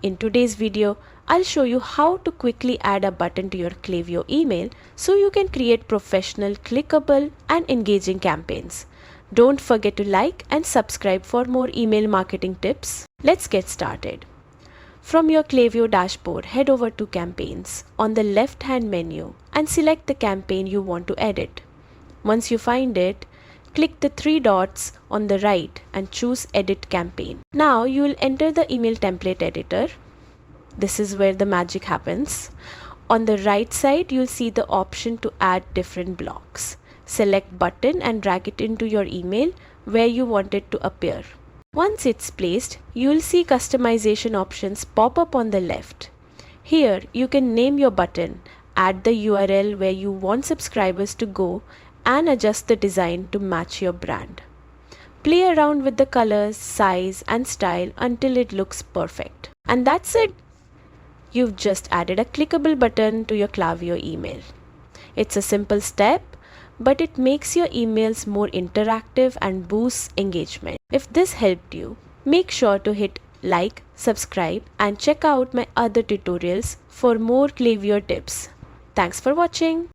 In today's video, I'll show you how to quickly add a button to your Klaviyo email so you can create professional, clickable and engaging campaigns. Don't forget to like and subscribe for more email marketing tips. Let's get started. From your Klaviyo dashboard, head over to Campaigns on the left-hand menu and select the campaign you want to edit. Once you find it, click the three dots on the right and choose Edit Campaign. Now you will enter the email template editor. This is where the magic happens. On the right side, you'll see the option to add different blocks. Select button and drag it into your email where you want it to appear. Once it's placed, you'll see customization options pop up on the left. Here, you can name your button, add the URL where you want subscribers to go, and adjust the design to match your brand. Play around with the colors, size, and style until it looks perfect. And that's it! You've just added a clickable button to your Klaviyo email. It's a simple step, but it makes your emails more interactive and boosts engagement. If this helped you, make sure to hit like, subscribe, and check out my other tutorials for more Klaviyo tips. Thanks for watching.